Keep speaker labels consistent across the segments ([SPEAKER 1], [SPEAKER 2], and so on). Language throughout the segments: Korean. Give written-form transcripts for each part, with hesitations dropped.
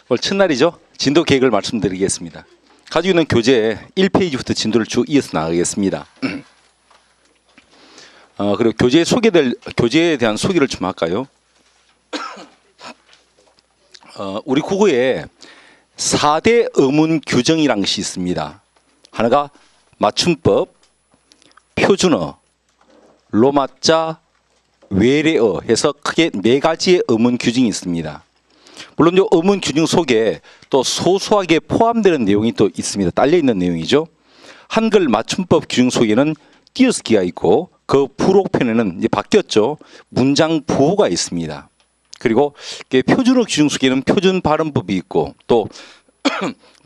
[SPEAKER 1] 오늘 첫날이죠. 진도 계획을 말씀드리겠습니다. 가지고 있는 교재 1페이지부터 진도를 쭉 이어서 나가겠습니다. 그리고 교재에 대한 소개를 좀 할까요? 우리 국어에 4대 어문 규정이라는 것이 있습니다. 하나가 맞춤법, 표준어, 로마자, 외래어 해서 크게 4가지의 어문 규정이 있습니다. 물론 이 어문 규정 속에 또 소소하게 포함되는 내용이 또 있습니다. 딸려 있는 내용이죠. 한글 맞춤법 규정 속에는 띄어쓰기가 있고 그 부록편에는 이제 바뀌었죠. 문장 부호가 있습니다. 그리고 표준어 규정 속에는 표준 발음법이 있고 또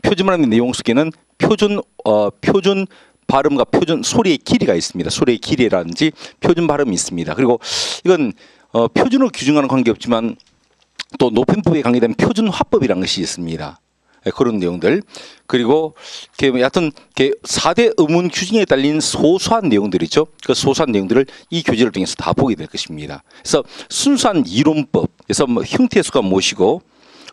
[SPEAKER 1] 표준 발음의 내용 속에는 표준 발음과 표준 소리의 길이가 있습니다. 소리의 길이라든지 표준 발음이 있습니다. 그리고 이건 표준어 규정과는 관계없지만 또 노편법에 관계된 표준 화법이라는 것이 있습니다. 그런 내용들. 그리고 여하튼 4대 어문 규정에 딸린 소소한 내용들이죠. 그 소소한 내용들을 이 교재를 통해서 다 보게 될 것입니다. 그래서 순수한 이론법, 그래서 뭐 형태수가 무엇이고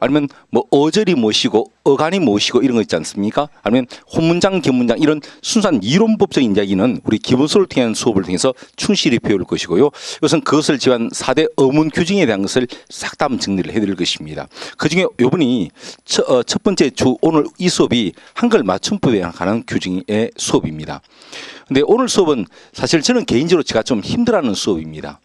[SPEAKER 1] 아니면 뭐 어절이 무엇이고 어간이 무엇이고 이런 거 있지 않습니까? 아니면 혼문장, 견문장 이런 순수한 이론법적인 이야기는 우리 기본 수업을 통한 수업을 통해서 충실히 배울 것이고요. 이것은 그것을 지한 4대 어문 규정에 대한 것을 싹 다 정리를 해드릴 것입니다. 그중에 이번이 첫 번째 주 오늘 이 수업이 한글 맞춤법에 관한 규정의 수업입니다. 근데 오늘 수업은 사실 저는 개인적으로 제가 좀 힘들어하는 수업입니다.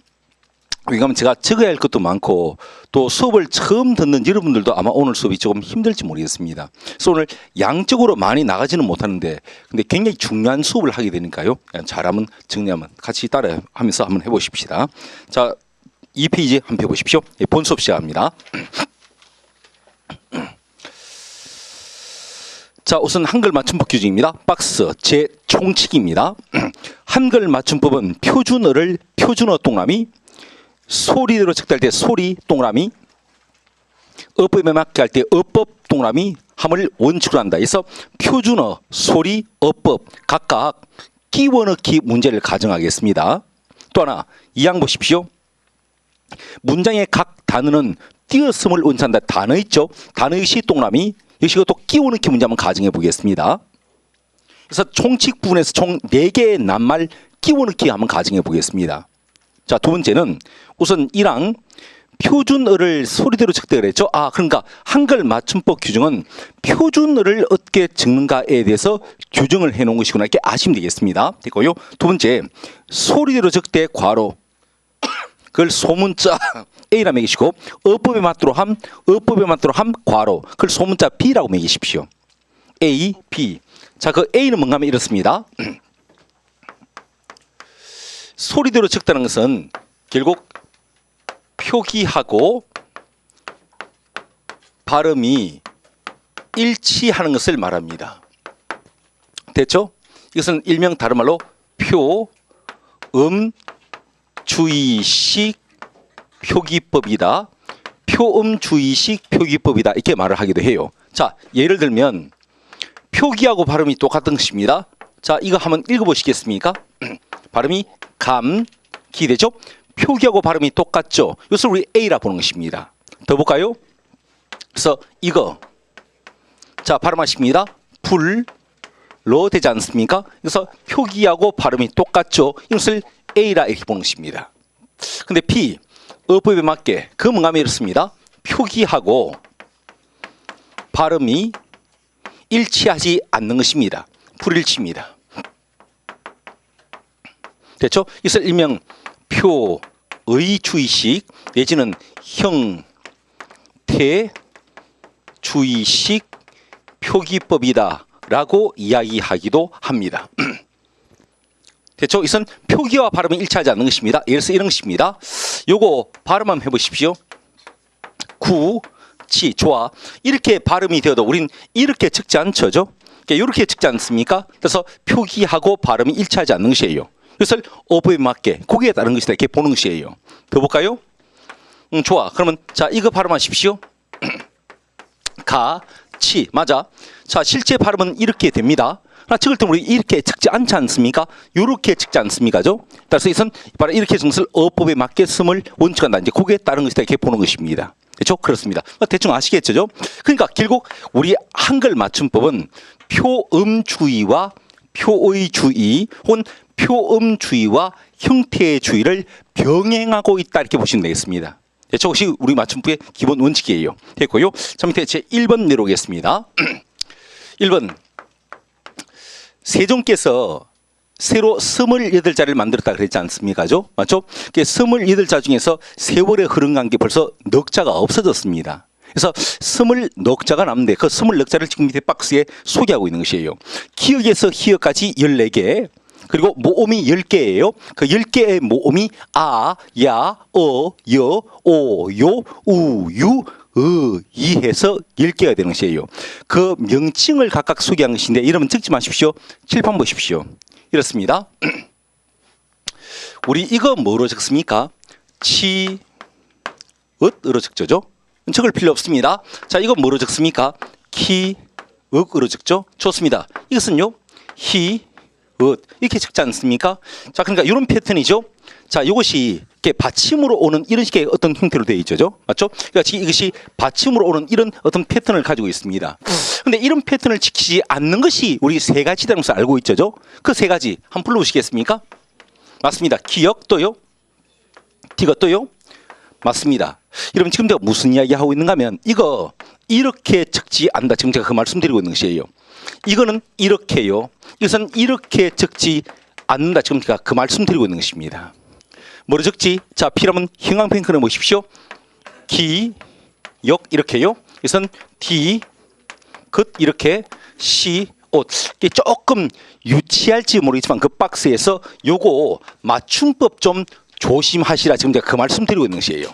[SPEAKER 1] 왜냐하면 제가 적어야 할 것도 많고 또 수업을 처음 듣는 여러분들도 아마 오늘 수업이 조금 힘들지 모르겠습니다. 그래서 오늘 양적으로 많이 나가지는 못하는데 근데 굉장히 중요한 수업을 하게 되니까요. 잘하면 정리하면 같이 따라하면서 한번 해보십시다. 자, 2페이지 한번 해보십시오. 본 수업 시작합니다. 자, 우선 한글 맞춤법 규정입니다. 박스 재총칙입니다. 한글 맞춤법은 표준어를 표준어 동그라미 소리대로 적당할 때 소리 동그라미 어법에 맞게 할 때 어법 동그라미 함을 원칙으로 한다. 그래서 표준어, 소리, 어법 각각 끼워 넣기 문제를 가정하겠습니다. 또 하나 이항 보십시오. 문장의 각 단어는 띄어쓰기를 원칙한다. 단어 있죠. 단어의 시 동그라미 역시 또 끼워 넣기 문제 한번 가정해 보겠습니다. 그래서 총칙 부분에서 총 4개의 낱말 끼워 넣기 한번 가정해 보겠습니다. 자, 두 번째는 우선 1항 표준어를 소리대로 적대를 했죠. 그러니까 한글 맞춤법 규정은 표준어를 어떻게 적는가에 대해서 규정을 해놓은 것이구나 이렇게 아시면 되겠습니다. 됐고요. 두 번째 소리대로 적대 괄호 그걸 소문자 A라 매기시고 어법에 맞도록 함 괄호 그걸 소문자 B라고 매기십시오. A, B. 자, 그 A는 뭔가 하면 이렇습니다. 소리대로 적다는 것은 결국 표기하고 발음이 일치하는 것을 말합니다. 됐죠? 이것은 일명 다른 말로 표음주의식 표기법이다. 표음주의식 표기법이다. 이렇게 말을 하기도 해요. 자, 예를 들면 표기하고 발음이 똑같은 것입니다. 자, 이거 한번 읽어보시겠습니까? 발음이 기되죠? 표기하고 발음이 똑같죠? 이것을 우리 A라 보는 것입니다. 더 볼까요? 그래서 이거 자 발음하십니다. 불로 되지 않습니까? 그래서 표기하고 발음이 똑같죠? 이것을 A라 이렇게 보는 것입니다. 근데 B 어법에 맞게 그 문감이 이렇습니다. 표기하고 발음이 일치하지 않는 것입니다. 불일치입니다. 됐죠? 이것을 일명 표의주의식 내지는 형태주의식 표기법이다 라고 이야기하기도 합니다. 됐죠? 이것은 표기와 발음이 일치하지 않는 것입니다. 예를 들어서 이런 것입니다. 요거 발음 한번 해보십시오. 좋아. 이렇게 발음이 되어도 우린 이렇게 적지 않죠? 이렇게 적지 않습니까? 그래서 표기하고 발음이 일치하지 않는 것이에요. 그것을 어법에 맞게 고기에 따른 것이다 이렇게 보는 것이에요. 더 볼까요? 좋아. 그러면 자 이거 발음하십시오. 맞아. 자 실제 발음은 이렇게 됩니다. 적을 때 우리 이렇게 적지 않지 않습니까? 이렇게 적지 않습니까? 따라서 이것은 바로 이렇게 적는 것을 어법에 맞게 쓰을 원칙한다. 이제 고기에 따른 것이다 이렇게 보는 것입니다. 그렇죠? 그렇습니다. 대충 아시겠죠? 그러니까 결국 우리 한글 맞춤법은 표음주의와 표의주의 혹은 표음주의와 형태주의를 병행하고 있다 이렇게 보시면 되겠습니다. 이것이 우리 맞춤법의 기본 원칙이에요. 됐고요. 자, 밑에 제 1번 내려오겠습니다. 1번 세종께서 새로 28자를 만들었다 그랬지 않습니까? 맞죠? 28자 중에서 세월의 흐름 관계 벌써 넉 자가 없어졌습니다. 그래서 24자가 남는데 그 24자를 지금 밑에 박스에 소개하고 있는 것이에요. 기역에서 희역까지 14개, 그리고 모음이 10개예요. 그 10개의 모음이 아, 야, 어, 여, 오, 요, 우, 유, 이 해서 10개가 되는 것이에요. 그 명칭을 각각 소개한 것인데 이러면 적지 마십시오. 칠판 보십시오. 이렇습니다. 우리 이거 뭐로 적습니까? 치읓으로 적죠. 적을 필요 없습니다. 자, 이거 뭐로 적습니까? 키읒으로 적죠. 좋습니다. 이것은요, 히읒 이렇게 적지 않습니까? 자, 그러니까 이런 패턴이죠. 자, 이것이 이렇게 받침으로 오는 이런 식의 어떤 형태로 되어 있죠. 맞죠? 그러니까 이것이 받침으로 오는 이런 어떤 패턴을 가지고 있습니다. 근데 이런 패턴을 지키지 않는 것이 우리 세 가지라는 것을 알고 있죠. 그 세 가지 한번 불러보시겠습니까? 맞습니다. 기역 또요. 티가 또요. 맞습니다. 여러분 지금 제가 무슨 이야기 하고 있는가 하면 이거 이렇게 적지 않는다. 지금 제가 그 말씀드리고 있는 것이에요. 이거는 이렇게요. 이것은 이렇게 적지 않는다. 지금 제가 그 말씀드리고 있는 것입니다. 뭐로 적지? 자, 필요하면 형광펜 그려 보십시오. 기, 역 이렇게요. 이것은 디, 긋 이렇게 시, 옷. 이게 조금 유치할지 모르겠지만 그 박스에서 요거 맞춤법 좀 조심하시라. 지금 제가 그 말씀드리고 있는 것이에요.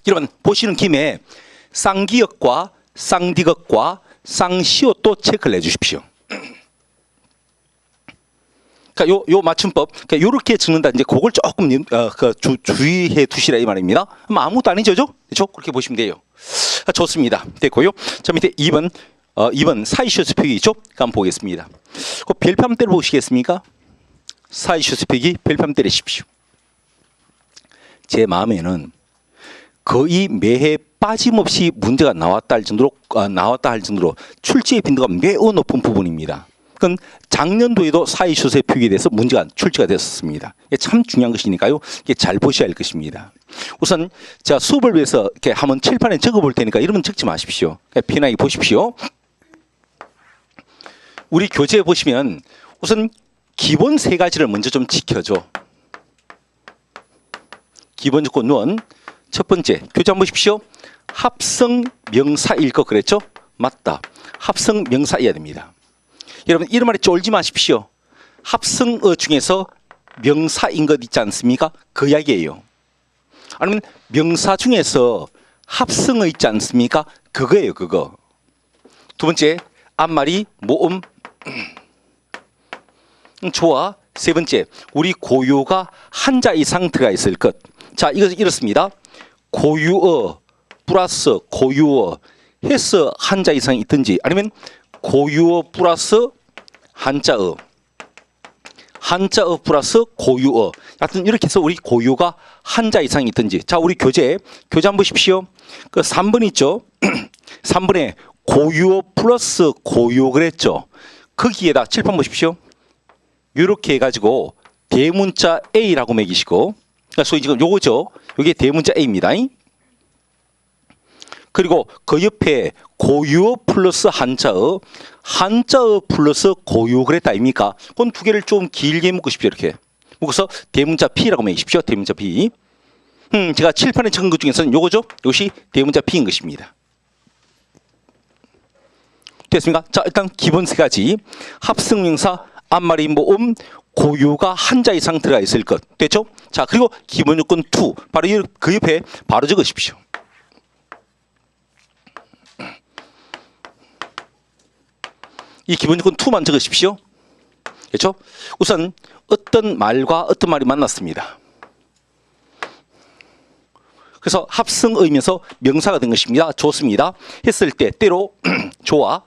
[SPEAKER 1] 여러분 보시는 김에 쌍기역과 쌍디귿과 쌍시옷도 체크를 해주십시오. 그러니까 요 맞춤법, 그러니까 요렇게 적는다. 이제 그걸 조금 주의해 두시라 이 말입니다. 아무것도 아니죠, 그렇죠? 그렇게 보시면 돼요. 좋습니다. 됐고요. 자, 밑에 2번, 2번 사이슈스 표기 있죠? 한번 보겠습니다. 그 별표 때려 보시겠습니까? 사이슈스 표기 별표 때리십시오. 제 마음에는 거의 매해 빠짐없이 문제가 나왔다 할 정도로 출제의 빈도가 매우 높은 부분입니다. 그건 작년도에도 사이슈스의 표기에 대해서 문제가 출제가 됐었습니다. 이게 참 중요한 것이니까요. 이게 잘 보셔야 할 것입니다. 우선 제가 수업을 위해서 이렇게 한번 칠판에 적어볼 테니까 이러면 적지 마십시오. 편하게 보십시오. 우리 교재에 보시면 우선 기본 세 가지를 먼저 좀 지켜줘. 기본 조건은 첫 번째, 교재 한번 보십시오. 합성 명사일 거 그랬죠? 맞다. 합성 명사여야 됩니다. 여러분 이런 말에 쫄지 마십시오. 합성어 중에서 명사인 것 있지 않습니까? 그 이야기예요. 아니면 명사 중에서 합성어 있지 않습니까? 그거예요, 그거. 두 번째, 앞말이 모음. 좋아. 세 번째, 우리 고유가 한자 이상 들어가 있을 것. 자, 이것은 이렇습니다. 고유어 플러스 고유어 해서 한자 이상이 있든지 아니면 고유어 플러스 한자어, 한자어 플러스 고유어. 하여튼 이렇게 해서 우리 고유가 한자 이상이 있든지. 자, 우리 교재 한번 보십시오. 그 3번 있죠? 3번에 고유어 플러스 고유어 그랬죠? 거기에다 칠판 보십시오. 이렇게 해가지고 대문자 A라고 매기시고, 그러니까 소위 지금 요거죠. 요게 대문자 A입니다. 그리고 그 옆에 고유어 플러스 한자어, 한자어 플러스 고유어 그랬다 아닙니까? 그건 두 개를 좀 길게 묶으십시오. 이렇게 묶어서 대문자 P라고 매기십시오. 대문자 P. 제가 칠판에 적은 것 중에서는 요거죠. 이것이 대문자 P인 것입니다. 됐습니까? 자, 일단 기본 세 가지. 합성명사, 앞말이 모음, 고유가 한자 이상 들어가 있을 것. 됐죠? 자, 그리고 기본 요건 2. 바로 그 옆에 바로 적으십시오. 이 기본 요건 2만 적으십시오. 그렇죠? 우선 어떤 말과 어떤 말이 만났습니다. 그래서 합성어이면서 명사가 된 것입니다. 좋습니다. 했을 때 때로 좋아.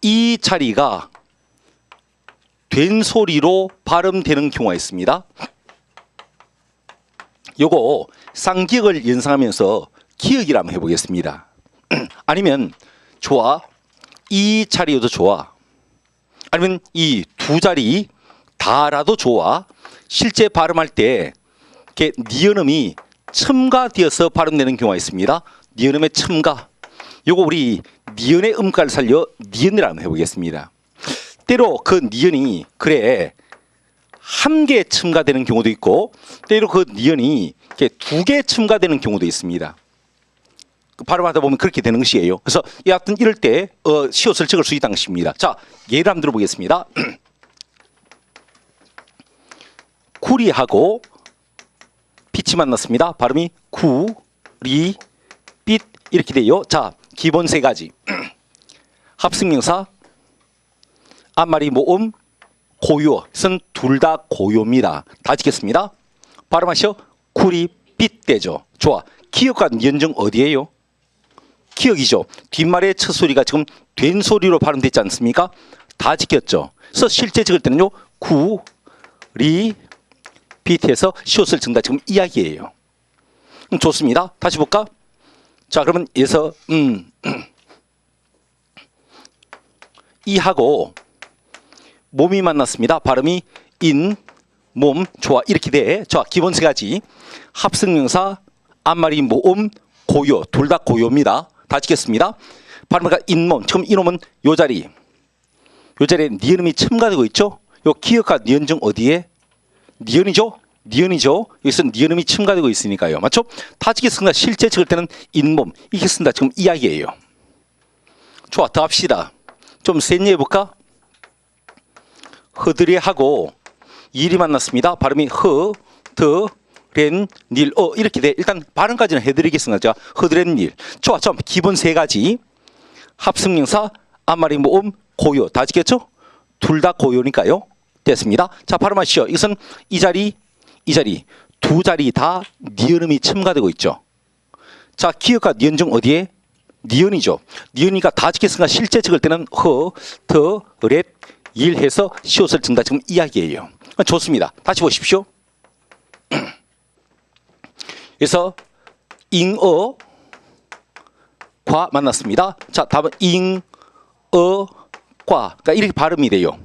[SPEAKER 1] 이 자리가 된 소리로 발음되는 경우가 있습니다. 요거 쌍기역을 연상하면서 기억이라 한번 해보겠습니다. 아니면 좋아. 이 자리여도 좋아. 아니면 이 두 자리 다라도 좋아. 실제 발음할 때 이렇게 니은음이 첨가되어서 발음되는 경우가 있습니다. 니은음의 첨가. 요거 우리 니은의 음가를 살려 니은이라 한번 해보겠습니다. 때로 그 니은이 그래 한 개 첨가되는 경우도 있고 때로 그 니은이 이렇게 두 개 첨가되는 경우도 있습니다. 발음하다 보면 그렇게 되는 것이에요. 그래서 여하튼 이럴 때 시옷을 적을 수 있다는 것입니다. 자, 예를 한번 들어보겠습니다. 구리하고 빛이 만났습니다. 발음이 구, 리, 빛 이렇게 돼요. 자, 기본 세 가지. 합승명사, 앞말이 모음, 고요. 이것은 둘 다 고요입니다. 다 짓겠습니다. 발음하시오. 구리, 빛 되죠. 좋아. 기억과 연정 어디에요? 기억이죠. 뒷말의 첫 소리가 지금 된 소리로 발음됐지 않습니까? 다 지켰죠. 그래서 실제 적을 때는요. 구, 리, 빛에서 시옷을 적는다. 지금 이야기예요. 좋습니다. 다시 볼까? 자, 그러면 여기서 이하고 몸이 만났습니다. 발음이 인, 몸, 좋아. 이렇게 돼. 자, 기본 세 가지. 합승명사, 앞말이 모음, 고요. 둘 다 고요입니다. 다 지켰습니다. 발음가 인몸. 지금 이놈은 요 자리에 니은음이 첨가되고 있죠. 요 기억과 니은중 어디에? 니은이죠. 니은이죠. 여기서 니은음이 첨가되고 있으니까요. 맞죠? 다 지켰습니다. 실제 적을 때는 인몸. 이렇게 쓴다. 지금 이야기예요. 좋아. 더 합시다. 좀 센 예 해볼까? 허드레하고 일이 만났습니다. 발음이 허, 더, 렌, 닐, 이렇게 돼. 일단 발음까지는 해드리겠습니다. 자, 허드렌, 닐. 좋아. 좀 기본 세 가지. 합승명사, 앞말이 모음, 고요. 다 지켰죠? 둘 다 고요니까요. 됐습니다. 자, 발음하시죠. 이것은 이 자리, 두 자리 다 니은음이 첨가되고 있죠. 자, 기억과 니은 중 어디에? 니은이죠. 니은이가 다 지켰으니까 실제 적을 때는 허, 더, 렛, 일 해서 시옷을 적는다. 지금 이야기예요. 좋습니다. 다시 보십시오. 그래서 잉어 과 만났습니다. 자, 답은 잉어 과. 그러니까 이렇게 발음이 돼요.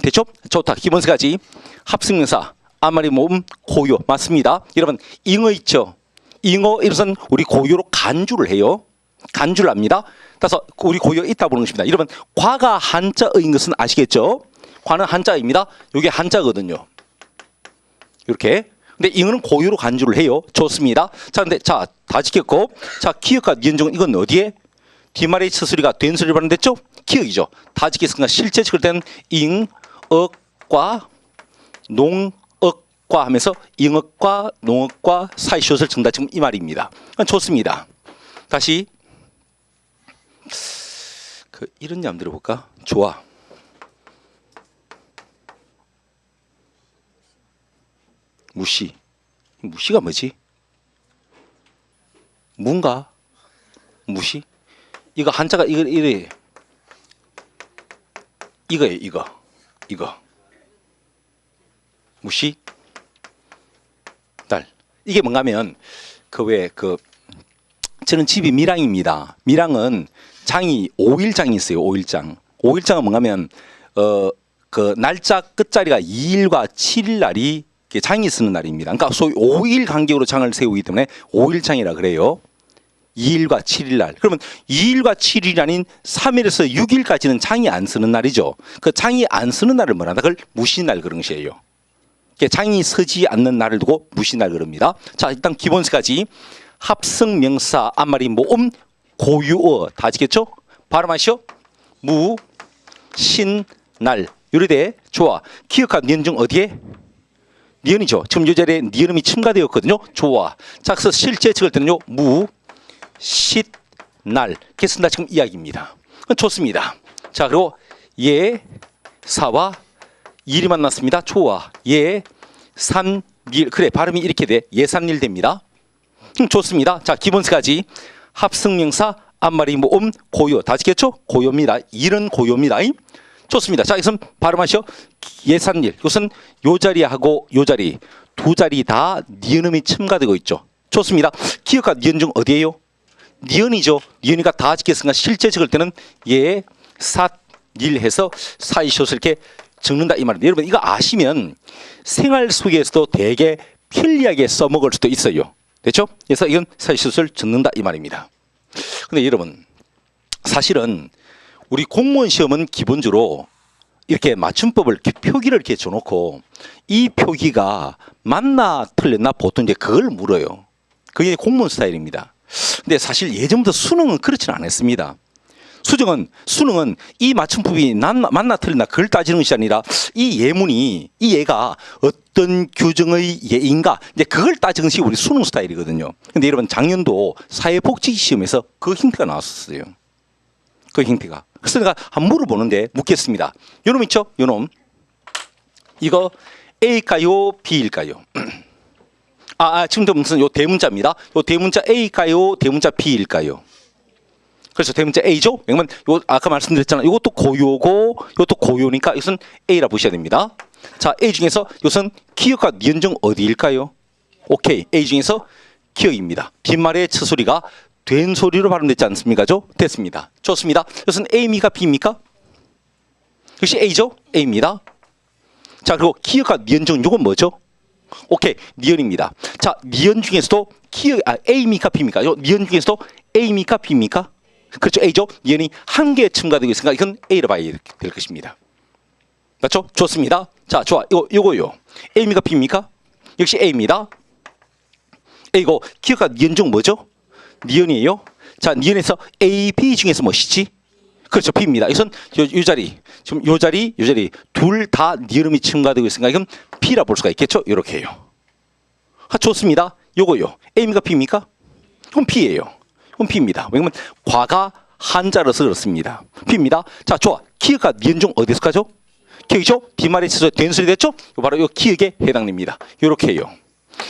[SPEAKER 1] 됐죠? 좋다. 기본 세 가지. 합승명사, 앞말이 모음, 고요. 맞습니다. 여러분, 잉어 있죠? 잉어 이것은 우리 고요로 간주를 해요. 간주를 합니다. 따라서 우리 고요 있다 보는 것입니다. 여러분, 과가 한자어인 것은 아시겠죠? 과는 한자입니다. 이게 한자거든요. 이렇게. 근데 잉어는 고유로 간주를 해요. 좋습니다. 자, 근데 자, 다 지켰고, 자, 기억과 니은중 이건 어디에? 뒷말의 첫 소리가 된 소리로 발음됐죠? 기억이죠. 다 지켰으니까 실제 적을 때는 잉억과 농억과 하면서 잉억과 농억과 사이 시옷을 적는다. 지금 이 말입니다. 좋습니다. 다시 이런 예 한번 들어볼까? 좋아. 무시가 뭐지? 뭔가 무시? 이거 한자가 이거예요. 이거 무시 달. 이게 뭔가면 저는 집이 밀양입니다. 밀양은 장이 5일장이 있어요. 5일장. 5일장은 뭔가면 그 날짜 끝자리가 2일과 7일 날이 장이 쓰는 날입니다. 그러니까 소위 5일 간격으로 장을 세우기 때문에 5일장이라 그래요. 2일과 7일 날. 그러면 2일과 7일이 아닌 3일에서 6일까지는 장이 안 쓰는 날이죠. 그 장이 안 쓰는 날을 뭐라 한다? 그걸 무신날 그런 것이에요. 장이 서지 않는 날을 두고 무신날 그럽니다. 자, 일단 기본 세 가지. 합성명사, 앞말이 모음, 고유어. 다 아시겠죠? 발음하시오. 무, 신, 날. 요리대. 좋아. 기억한 니은 중 어디에? 니은이죠. 지금 이 자리에 니은음이 첨가되었거든요. 좋아. 자, 그래서 실제 적을 때는요. 무, 시, 날. 이렇게 쓴다. 지금 이야기입니다. 좋습니다. 자, 그리고 예, 사와 일이 만났습니다. 좋아. 예, 산, 일. 그래, 발음이 이렇게 돼. 예산일 됩니다. 좋습니다. 자, 기본 세 가지. 합승명사, 앞말이 모음, 고요. 다 지켰죠? 고요입니다. 일은 고요입니다. 좋습니다. 자, 이것은 발음하시오. 예산일. 이것은 요 자리하고 요 자리 두 자리 다 니은음이 첨가되고 있죠. 좋습니다. 기역과 니은 중 어디예요? 니은이죠. 니은이가 다 짓겠으니까 실제 적을 때는 예, 삿, 일 해서 사이시옷을 이렇게 적는다 이 말입니다. 여러분 이거 아시면 생활 속에서도 되게 편리하게 써먹을 수도 있어요. 됐죠? 그래서 이건 사이시옷을 적는다 이 말입니다. 근데 여러분 사실은 우리 공무원 시험은 기본적으로 이렇게 맞춤법을 이렇게 표기를 이렇게 줘놓고 이 표기가 맞나 틀렸나 보통 이제 그걸 물어요. 그게 공무원 스타일입니다. 근데 사실 예전부터 수능은 그렇지는 않았습니다. 수능은 이 맞춤법이 맞나 틀렸나 그걸 따지는 것이 아니라 이 예문이 이 예가 어떤 규정의 예인가 이제 그걸 따지는 것이 우리 수능 스타일이거든요. 근데 여러분 작년도 사회복지 시험에서 그 힌트가 나왔었어요. 그 힌트가. 그래서 내가 한번 물어보는데 묻겠습니다. 요놈 있죠? 요놈. 이거 A일까요? B일까요? 지금도 무슨 요 대문자입니다. 요 대문자 A일까요? 대문자 B일까요? 그래서 대문자 A죠? 왜냐면 요 아까 말씀드렸잖아요. 이것도 고요고 이것도 고요니까 이것은 A라 보셔야 됩니다. 자, A 중에서 이것은 기역과 니은 중 어디일까요? 오케이. A 중에서 기역입니다. 뒷말의 첫 소리가 된 소리로 발음됐지 않습니까? 됐습니다. 좋습니다. 이것은 A입니까? B입니까? 역시 A죠? A입니다. 자, 그리고 기역과 니은 중 이건 뭐죠? 오케이. 니은입니다. 자, 니은 중에서도 A입니까? B입니까? 니은 중에서도 A입니까? B입니까? 그렇죠. A죠. 니은이 한 개 첨가되고 있으니까 이건 A로 봐야 될 것입니다. 맞죠? 좋습니다. 자, 좋아. 요거요. A입니까? B입니까? 역시 A입니다. A고 기역과 니은 중 뭐죠? 니은이에요. 자, 니은에서 A, B 중에서 뭐시지? 그렇죠. B입니다. 이것은 요 자리, 지금 요 자리 둘 다 니은음이 첨가되고 있으니까 이건 B라 볼 수가 있겠죠? 이렇게 해요. 좋습니다. 요거요. A입니까? B입니까? 그럼 B예요. 그럼 B입니다. 왜냐면 과가 한자로서 그렇습니다. B입니다. 자, 좋아. 기역과 니은 중 어디에 속하죠? 기역이죠? 뒷말에 쳐서 된 소리 됐죠? 바로 요 기역에 해당됩니다. 요렇게 해요.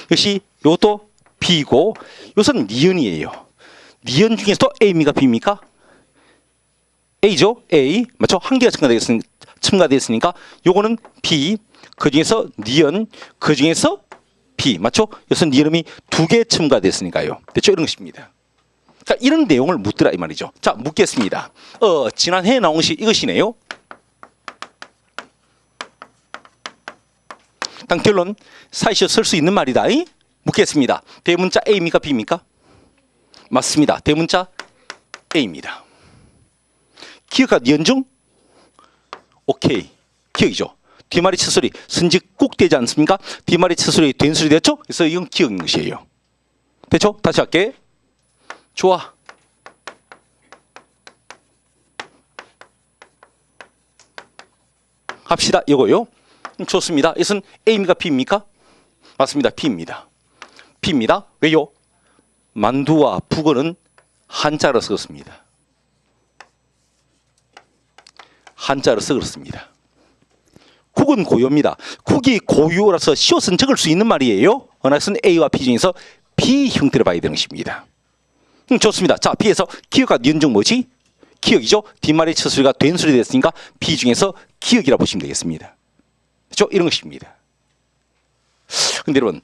[SPEAKER 1] 역시 요것도 B고 요것은 니은이에요. 니은 중에서도 A입니까? B입니까? A죠? A. 맞죠? 한 개가 첨가되었으니까 요거는 B. 그 중에서 니은. 그 중에서 B. 맞죠? 이것은 니은음이 두 개 첨가됐으니까요. 됐죠? 이런 것입니다. 자, 이런 내용을 묻더라 이 말이죠. 자, 묻겠습니다. 지난해에 나온 것이 이것이네요. 일단 결론 사이시어 쓸 수 있는 말이다. 묻겠습니다. 대문자 A입니까? B입니까? 맞습니다. 대문자 A입니다. 기역과 니은 중? 오케이. 기역이죠. 뒷말이 첫 소리 선직 꼭 되지 않습니까? 뒷말이 첫 소리 된 소리 됐죠? 그래서 이건 기역인 것이에요. 됐죠? 다시 할게. 좋아. 합시다. 이거요. 좋습니다. 이것은 A입니까? B입니까? 맞습니다. B입니다. B입니다. 왜요? 만두와 북어는 한자로서 그렇습니다. 한자로서 그렇습니다. 국은 고요입니다. 국이 고요라서 시옷은 적을 수 있는 말이에요. 그것은 A와 B 중에서 B 형태를 봐야 되는 것입니다. 좋습니다. 자, B에서 기역과 니은 중 뭐지? 기역이죠. 뒷말의 첫 소리가 된 소리 됐으니까 B 중에서 기역이라 보시면 되겠습니다. 그렇죠? 이런 것입니다. 근데 여러분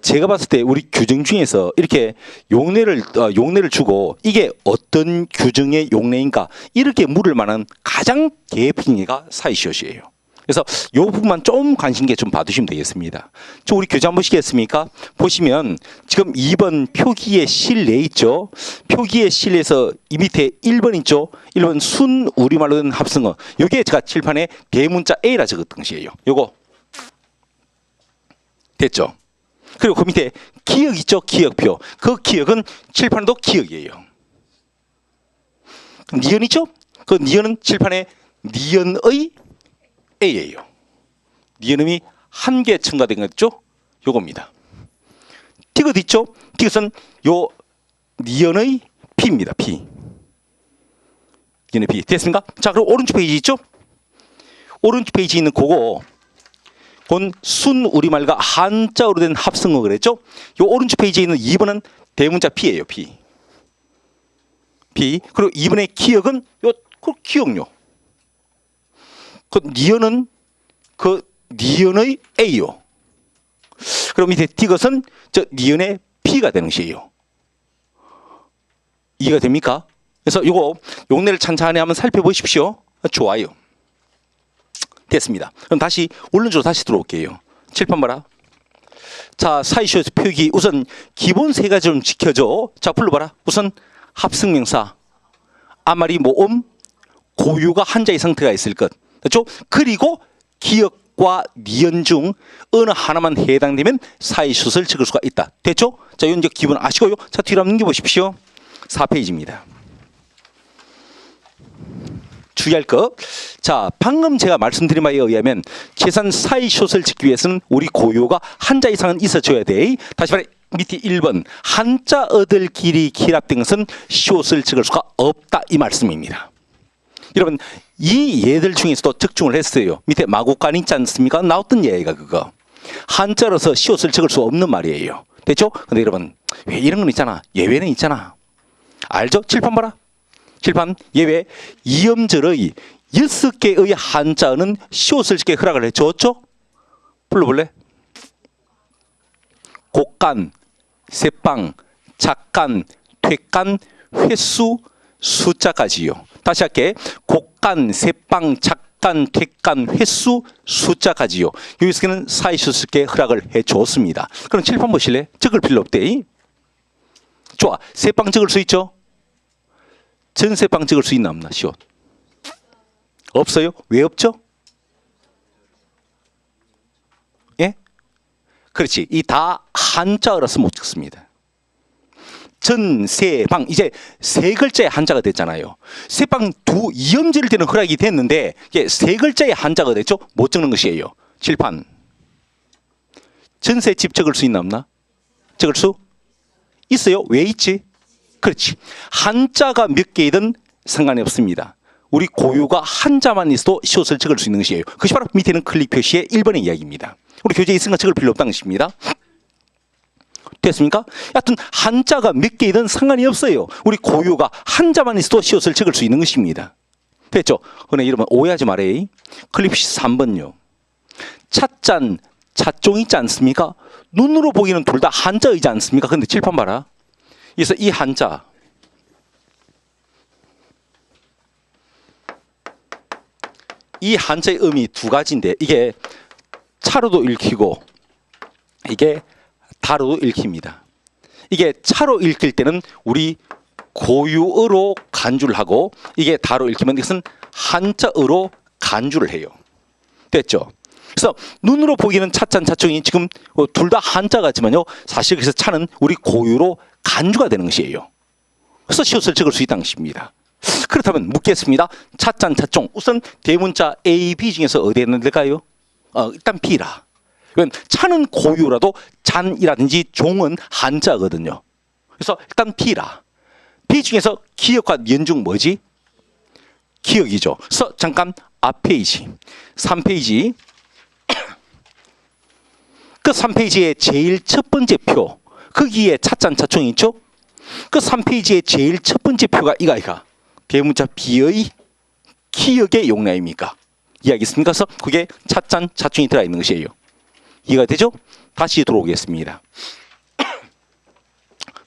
[SPEAKER 1] 제가 봤을 때 우리 규정 중에서 이렇게 용례를 주고 이게 어떤 규정의 용례인가 이렇게 물을 만한 가장 개혁적인 예가 사이시옷이에요. 그래서 이 부분만 좀 관심 있게 좀 봐두시면 되겠습니다. 저 우리 교재 한번 보시겠습니까? 보시면 지금 2번 표기의 실내 있죠. 표기의 실내에서 이 밑에 1번 있죠. 1번 순 우리말로 된 합성어. 이게 제가 칠판에 대문자 A라 적었던 것이에요. 요거 됐죠? 그리고 그 밑에 기역 있죠? 기역표. 그 기역은 칠판도 기역이에요. 니은 있죠? 그 니은은 칠판에 니은의 A예요. 니은음이 한 개 첨가된 거 있죠? 요겁니다. 디귿 있죠? 디귿은 요 니은의 B입니다. B. 니은의 B. 됐습니까? 자, 그리고 오른쪽 페이지 있죠? 오른쪽 페이지 있는 그거 본 순 우리말과 한자어로 된 합성어 그랬죠? 요 오른쪽 페이지에 있는 2번은 대문자 B예요. B. B. 그리고 2번의 기역은 요 기역요. 그 니은은 그 니은의 A요. 그럼 밑에 디귿은 저 니은의 B가 되는 것이에요. 이해가 됩니까? 그래서 이거 용례를 찬찬히 한번 살펴보십시오. 좋아요. 됐습니다. 그럼 다시 원론적으로 다시 들어올게요. 칠판 봐라. 자, 사이쇼에서 표기 우선 기본 세 가지 좀 지켜줘. 자, 불러봐라. 우선 합승명사, 앞말이 모음, 고유가 한자 이상 들어가 있을 것. 그렇죠? 그리고 기역과 니은 중 어느 하나만 해당되면 사이쇼를 적을 수가 있다. 됐죠? 자, 이건 이제 기본 아시고요. 자, 뒤로 한번 넘겨보십시오. 4페이지입니다. 주의할 것. 자, 방금 제가 말씀드린 바에 의하면 최소한 사이숏을 짓기 위해서는 우리 고유가 한자 이상은 있어줘야 돼. 다시 말해 밑에 1번 한자 얻을 길이 기랍된 것은 숏을 적을 수가 없다 이 말씀입니다. 여러분 이 예들 중에서도 적중을 했어요. 밑에 마구간 있지 않습니까? 나왔던 예가 그거. 한자로서 숏을 적을 수 없는 말이에요. 됐죠? 근데 여러분 왜 이런 건 있잖아. 예외는 있잖아. 알죠? 칠판 봐라. 칠판 예외 이음절의 6개의 한자어는 숏을 짓게 허락을 해줬죠? 불러볼래? 곡간, 셋방, 작간, 퇴간, 횟수, 숫자까지요. 다시 할게. 곡간, 셋방, 작간, 퇴간, 횟수, 숫자까지요. 여기서는 사이숏을 짓게 허락을 해줬습니다. 그럼 칠판 보실래? 적을 필요 없대. 좋아. 셋방 적을 수 있죠? 전세방 적을 수 있나 없나? 시옷 없어요? 왜 없죠? 예? 그렇지. 이 다 한자어라서 못 적습니다. 전세방 이제 세 글자의 한자가 됐잖아요. 세방 두 이음절 되는 허락이 됐는데 이게 세 글자의 한자가 됐죠? 못 적는 것이에요. 칠판 전세집 적을 수 있나 없나? 적을 수 있어요. 왜 있지? 그렇지. 한자가 몇 개이든 상관이 없습니다. 우리 고유가 한자만 있어도 숏을 적을 수 있는 것이에요. 그것이 바로 밑에는 클릭 표시의 1번의 이야기입니다. 우리 교재에 있으니까 적을 필요 없다는 것입니다. 됐습니까? 하여튼 한자가 몇 개이든 상관이 없어요. 우리 고유가 한자만 있어도 숏을 적을 수 있는 것입니다. 됐죠? 그런데 여러분 오해하지 말아요. 클릭 표시 3번요. 찻잔, 찻종 있지 않습니까? 눈으로 보기는 둘 다 한자이지 않습니까? 근데 칠판 봐라. 그래서 이 한자 이 한자의 의미 두 가지인데 이게 차로도 읽히고 이게 다로도 읽힙니다. 이게 차로 읽힐 때는 우리 고유어로 간주를 하고 이게 다로 읽히면 이것은 한자어로 간주를 해요. 됐죠? 그래서 눈으로 보기는 찻잔, 찻종이 지금 둘 다 한자 같지만요. 사실 그래서 차는 우리 고유로 간주가 되는 것이에요. 그래서 숏을 적을 수 있다는 것입니다. 그렇다면 묻겠습니다. 찻잔, 찻종 우선 대문자 A, B 중에서 어디에 넣을까요? 일단 B라. 이건 차는 고유라도 잔이라든지 종은 한자거든요. 그래서 일단 B라. B 중에서 기역과 니은 중 뭐지? 기역이죠. 그래서 잠깐 앞 페이지 3페이지 그 3페이지의 제일 첫 번째 표 거기에 찻잔, 찻종이 있죠? 그 3페이지의 제일 첫 번째 표가 이가 대문자 B의 기역의 용례입니까? 이해하겠습니까? 그래서 그게 찻잔, 찻종이 들어있는 것이에요. 이해가 되죠? 다시 들어오겠습니다.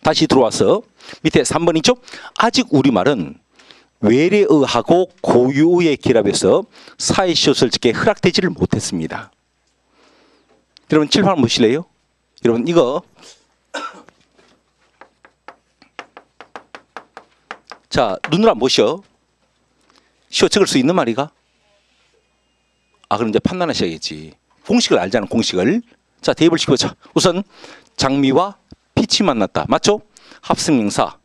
[SPEAKER 1] 다시 들어와서 밑에 3번 있죠? 아직 우리말은 외래어하고 고유어의 결합에서 사이숏을 짓게 허락되지를 못했습니다. 여러분 칠판 보실래요? 여러분 이거 자 눈으로 안 보셔. 숏 적을 수 있는 말이가? 그럼 이제 판단하셔야겠지. 공식을 알잖아. 공식을. 자 대입을 시켜보자. 우선 장미와 빛이 만났다. 맞죠? 합승명사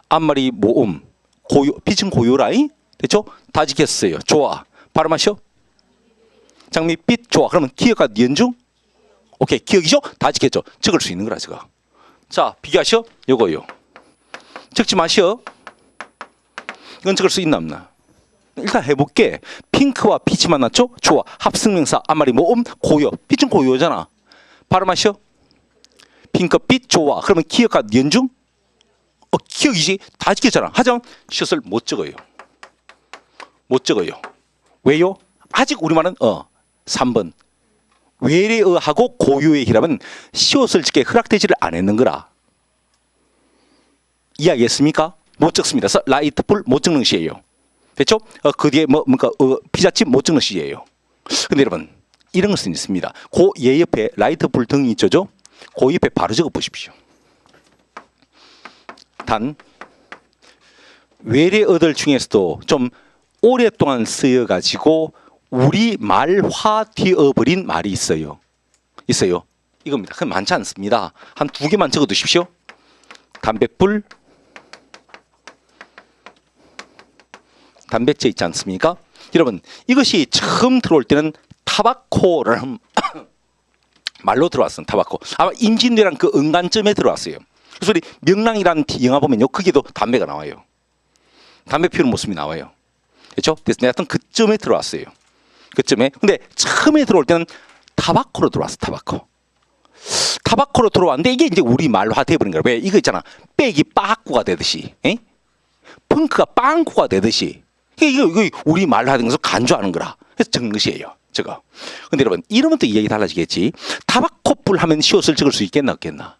[SPEAKER 1] 앞말이 모음 고유 빛은 고유라이 됐죠? 다 지켰어요. 좋아. 발음하셔. 장미빛 좋아. 그러면 기역과 니은 중 오케이 기억이죠? 다 지켰죠? 적을 수 있는 거라 제가. 자 비교하셔. 요거요. 적지 마셔. 이건 적을 수 있나 없나? 일단 해볼게. 핑크와 빛이 만났죠? 좋아. 합승명사 앞말이 모음 고요. 빛은 고요잖아. 발음하셔. 핑크빛 좋아. 그러면 기억과 니은 중 기억이지. 다 지켰잖아. 하지만 숏을 못 적어요. 못 적어요. 왜요? 아직 우리말은 3번 외래어하고 고유의 희랍은 숏을 짓게 허락되지를 안 했는 거라. 이해하겠습니까? 못 적습니다. 그래서 라이트풀 못 적는 시예요. 됐죠? 그 뒤에 뭔가 피자집 못 적는 시예요. 근데 여러분 이런 것은 있습니다. 그 얘 옆에 라이트풀 등이 있죠? 그 옆에 바로 적어 보십시오. 단 외래어들 중에서도 좀 오랫동안 쓰여가지고 우리 말화되어 버린 말이 있어요. 이겁니다. 그건 많지 않습니다. 한 2개만 적어 두십시오. 담뱃불, 담뱃재 있지 않습니까? 여러분 이것이 처음 들어올 때는 타바코라는 말로 들어왔습니다. 타바코. 아마 임진왜란 그 은간점에 들어왔어요. 그래서 우리 명랑이라는 영화 보면요, 거기도 담배가 나와요. 담배 피우는 모습이 나와요. 그렇죠? 그래서 내가 그 점에 들어왔어요. 그 점에. 근데 처음에 들어올 때는 타바코로 들어왔어. 타바코로 들어왔는데 이게 이제 우리 말화 돼버린 거야. 왜? 이거 있잖아. 백이 빠꾸가 되듯이, 펑크가 빵꾸가 되듯이. 이거 우리 말로 하는 것을 간주하는 거라. 그래서 적는 것이에요. 저거. 근데 여러분 이러면 또 이야기 달라지겠지. 타바코불 하면 시옷을 적을 수 있겠나 없겠나.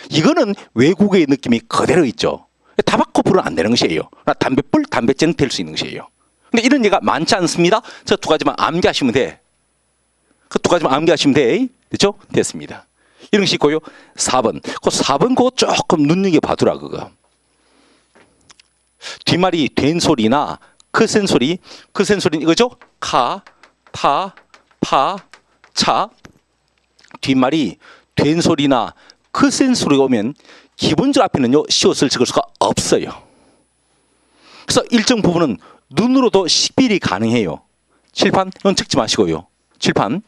[SPEAKER 1] 이거는 외국의 느낌이 그대로 있죠. 타바코불은 안 되는 것이에요. 담뱃불, 담뱃재는 될 수 있는 것이에요. 근데 이런 얘기가 많지 않습니다. 저 2가지만 암기하시면 돼. 그 2가지만 암기하시면 돼. 됐죠? 됐습니다. 이런 것이 있고요. 4번. 그 4번 그거 조금 눈여겨봐두라 그거. 뒷말이 된 소리나 크센 소리, 크센 소리는 이거죠? 카, 타, 파, 차. 뒷말이 된 소리나 크센 소리가 오면 기본적으로 앞에는요 시옷을 적을 수가 없어요. 그래서 일정 부분은 눈으로도 식별이 가능해요. 칠판 이건 적지 마시고요. 칠판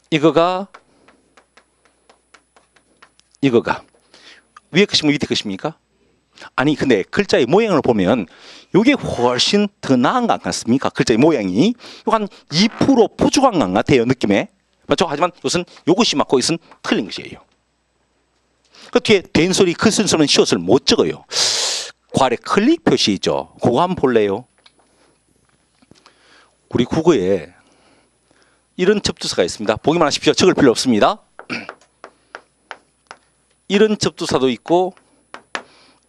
[SPEAKER 1] 이거가 위에 것이면 밑에 것입니까? 아니 근데 글자의 모양을 보면 이게 훨씬 더 나은 것 같습니까? 글자의 모양이 한 2% 부족한 것 같아요. 느낌에. 맞죠? 하지만 이것은 이것이 맞고 이것은 틀린 것이에요. 그 뒤에 된 소리 그 순서는 시옷을 못 적어요. 그 아래 클릭 표시 있죠? 그거 한번 볼래요? 우리 국어에 이런 접두사가 있습니다. 보기만 하십시오. 적을 필요 없습니다. 이런 접두사도 있고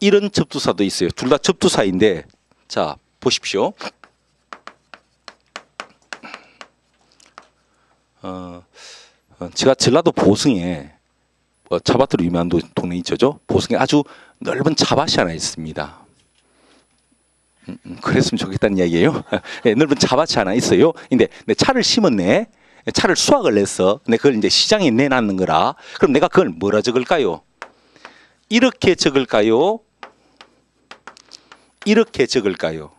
[SPEAKER 1] 이런 접두사도 있어요. 둘 다 접두사인데 자 보십시오. 제가 전라도 보성에 차밭으로 유명한 동네 있죠. 보성에 아주 넓은 차밭이 하나 있습니다. 그랬으면 좋겠다는 이야기예요. 네, 넓은 차밭이 하나 있어요. 근데 내 차를 심었네. 차를 수확을 했어. 근데 그걸 이제 시장에 내놨는 거라. 그럼 내가 그걸 뭐라 적을까요? 이렇게 적을까요? 이렇게 적을까요?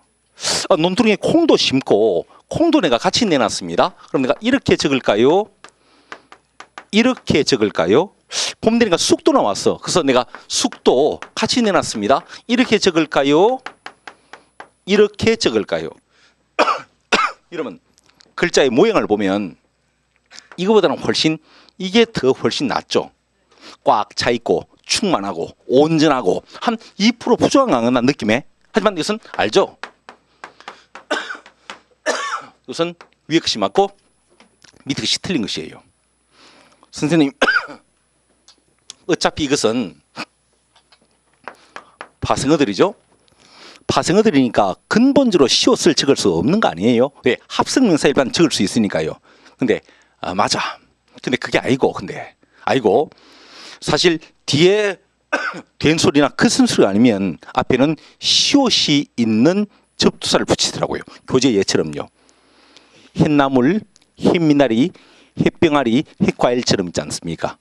[SPEAKER 1] 논두렁에 콩도 심고 콩도 내가 같이 내놨습니다. 그럼 내가 이렇게 적을까요? 이렇게 적을까요? 봄 되니까 쑥도 나왔어. 그래서 내가 쑥도 같이 내놨습니다. 이렇게 적을까요? 이렇게 적을까요? 이러면 글자의 모양을 보면 이거보다는 훨씬 이게 더 훨씬 낫죠. 꽉 차 있고 충만하고 온전하고 한 2% 부족한 것 느낌에. 하지만 이것은 알죠? 이것은 위에 것이 맞고 밑에 것이 틀린 것이에요. 선생님 어차피 이것은 파생어들이죠. 파생어들이니까 근본적으로 시옷을 적을 수 없는 거 아니에요? 왜? 합성명사 일반 적을 수 있으니까요. 근데 맞아. 근데 그게 아니고 사실 뒤에 된 소리나 크슨 소리가 아니면 앞에는 시옷이 있는 접두사를 붙이더라고요. 교재 예처럼요. 햇나물, 햇미나리, 햇병아리, 햇과일처럼 있지 않습니까?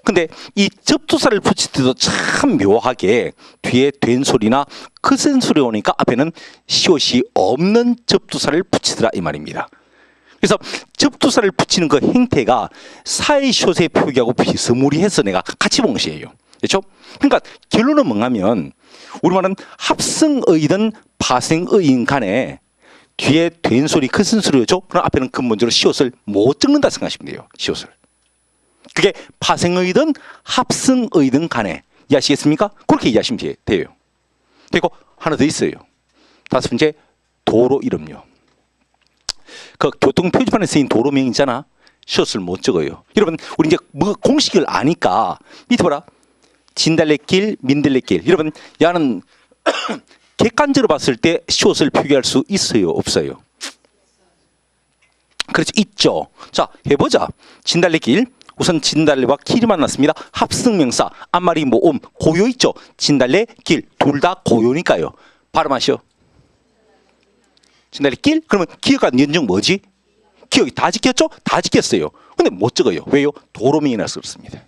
[SPEAKER 1] 근데 이 접두사를 붙일 때도 참 묘하게 뒤에 된 소리나 크센 소리 오니까 앞에는 시옷이 없는 접두사를 붙이더라 이 말입니다. 그래서 접두사를 붙이는 그 행태가 사이시옷의 표기하고 비스무리해서 내가 같이 본 것이에요. 그렇죠? 그러니까 결론은 뭐냐면 우리말은 합성어이든 파생어인 간에 뒤에 된 소리 크슨 소리죠. 그럼 앞에는 근본적으로 시옷을 못 적는다 생각하시면 돼요. 시옷을. 그게 파생어이든 합성어이든 간에 이해하시겠습니까? 그렇게 이해하시면 돼요. 그리고 하나 더 있어요. 5번째 도로 이름요. 그 교통표지판에 쓰인 도로명 있잖아. 시옷을 못 적어요. 여러분 우리 이제 뭐 공식을 아니까 밑에 봐라. 진달래길, 민들레길. 여러분 야는 객관적으로 봤을 때 시옷을 표기할 수 있어요, 없어요? 그렇죠, 있죠. 자, 해보자. 진달래길. 우선 진달래와 길이 만났습니다. 합성명사, 앞말이 모음, 고요 있죠. 진달래, 길. 둘 다 고요니까요. 발음하시오. 진달래길? 그러면 기억과 연중 뭐지? 기억이 다 지켰죠? 다 지켰어요. 근데 못 적어요. 왜요? 도로명이라서 그렇습니다.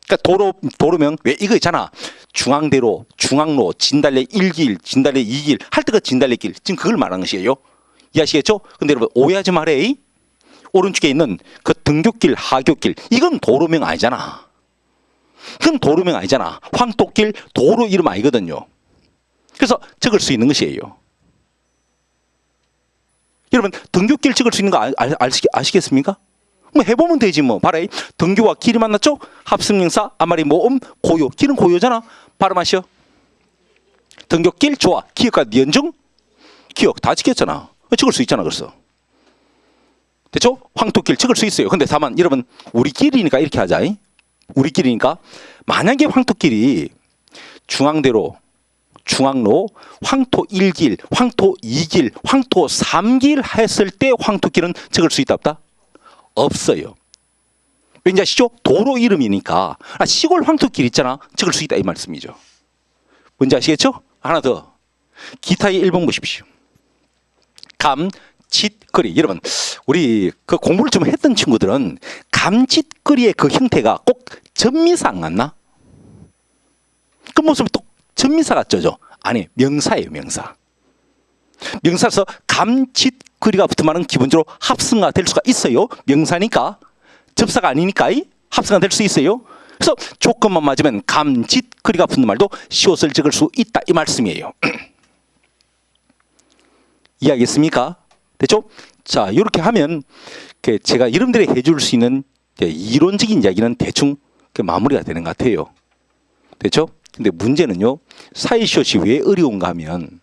[SPEAKER 1] 그러니까 도로명, 왜 이거 있잖아. 중앙대로, 중앙로, 진달래 1길, 진달래 2길 할 때가 진달래길. 지금 그걸 말하는 것이에요. 이해하시겠죠? 근데 여러분 오해하지 말아요. 오른쪽에 있는 그 등굣길, 하굣길 이건 도로명 아니잖아. 그건 도로명 아니잖아. 황토길 도로 이름 아니거든요. 그래서 적을 수 있는 것이에요. 여러분 등굣길 적을 수 있는 거 아시겠습니까? 뭐 해보면 되지 뭐. 봐라. 등교와 길이 만났죠? 합성명사, 앞말이 모음, 고요. 길은 고요잖아. 발음하시오. 등교길 좋아. 기억과 연중 기억 다 지켰잖아. 적을 수 있잖아. 그래서 됐죠? 황토길 적을 수 있어요. 근데 다만 여러분 우리 길이니까 이렇게 하자. 우리 길이니까 만약에 황토길이 중앙대로, 중앙로, 황토 1길, 황토 2길, 황토 3길 했을 때 황토길은 적을 수 있다 없다? 없어요. 왠지 아시죠? 도로 이름이니까 시골 황토길 있잖아. 적을 수 있다 이 말씀이죠. 뭔지 아시겠죠? 하나 더. 기타의 1번 보십시오. 감짓거리. 여러분 우리 그 공부를 좀 했던 친구들은 감짓거리의 그 형태가 꼭 전미사 안 같나? 그 모습이 또 전미사 같죠? 아니 명사예요. 명사. 명사에서 감짓거리가 붙은 말은 기본적으로 합성화 될 수가 있어요. 명사니까. 접사가 아니니까 합성화 될 수 있어요. 그래서 조건만 맞으면 감짓거리가 붙는 말도 시옷을 적을 수 있다 이 말씀이에요. 이해하겠습니까? 됐죠? 자, 이렇게 하면 제가 여러분들이 해줄 수 있는 이론적인 이야기는 대충 마무리가 되는 것 같아요. 됐죠? 근데 문제는요. 사이시옷이 왜 어려운가 하면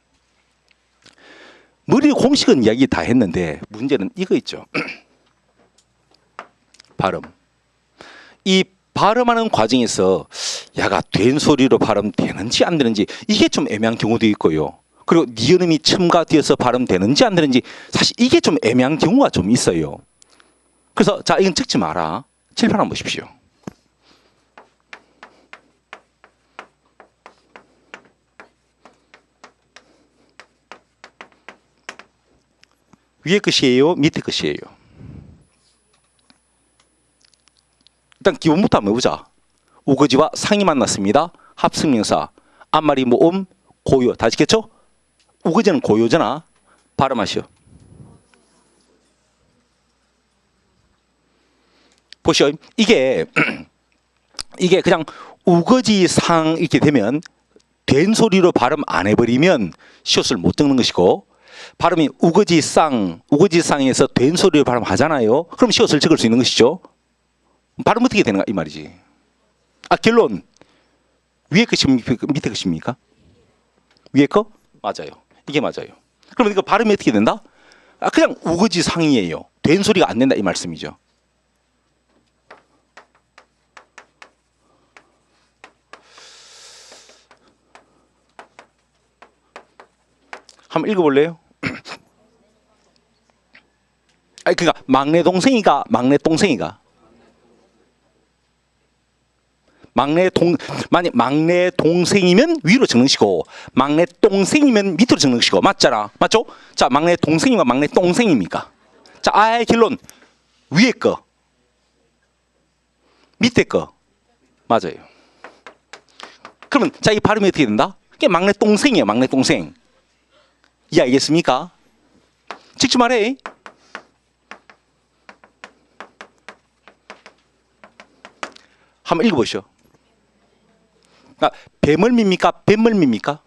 [SPEAKER 1] 머리 공식은 이야기 다 했는데 문제는 이거 있죠. 발음. 이 발음하는 과정에서 야가 된 소리로 발음되는지 안 되는지 이게 좀 애매한 경우도 있고요. 그리고 니은음이 첨가되어서 발음되는지 안 되는지 사실 이게 좀 애매한 경우가 좀 있어요. 그래서 자 이건 찍지 마라. 칠판 한번 보십시오. 위에 것이에요? 밑에 것이에요? 일단 기본부터 한번 해보자. 우거지와 상이 만났습니다. 합성명사. 앞말이 모음, 고요. 다 지켰죠? 우거지는 고요잖아. 발음하시오. 보시오. 이게 그냥 우거지상 이렇게 되면 된 소리로 발음 안 해버리면 시옷을 못 적는 것이고 발음이 우거지상에서 된 소리로 발음하잖아요. 그럼 시옷을 적을 수 있는 것이죠. 발음 어떻게 되는가 이 말이지. 결론. 위에 것입니까? 밑에 것입니까? 위에 거? 맞아요. 이게 맞아요. 그럼 이거 발음이 어떻게 된다? 그냥 우거지상이에요. 된 소리가 안 된다 이 말씀이죠. 한번 읽어볼래요? 그러니까 막내 동생이가 만약 막내 동생이면 위로 적는 시고 막내 동생이면 밑으로 적는 시고 맞잖아. 맞죠? 자, 막내 동생이면 막내 동생입니까? 자, 결론. 위에 거. 밑에 거. 맞아요. 그러면 자, 이 발음이 어떻게 된다? 이게 막내 동생이에요. 막내 동생. 이해 알겠습니까? 직접 말해. 한번 읽어보시오. 배멀미입니까? 뱃멀미입니까?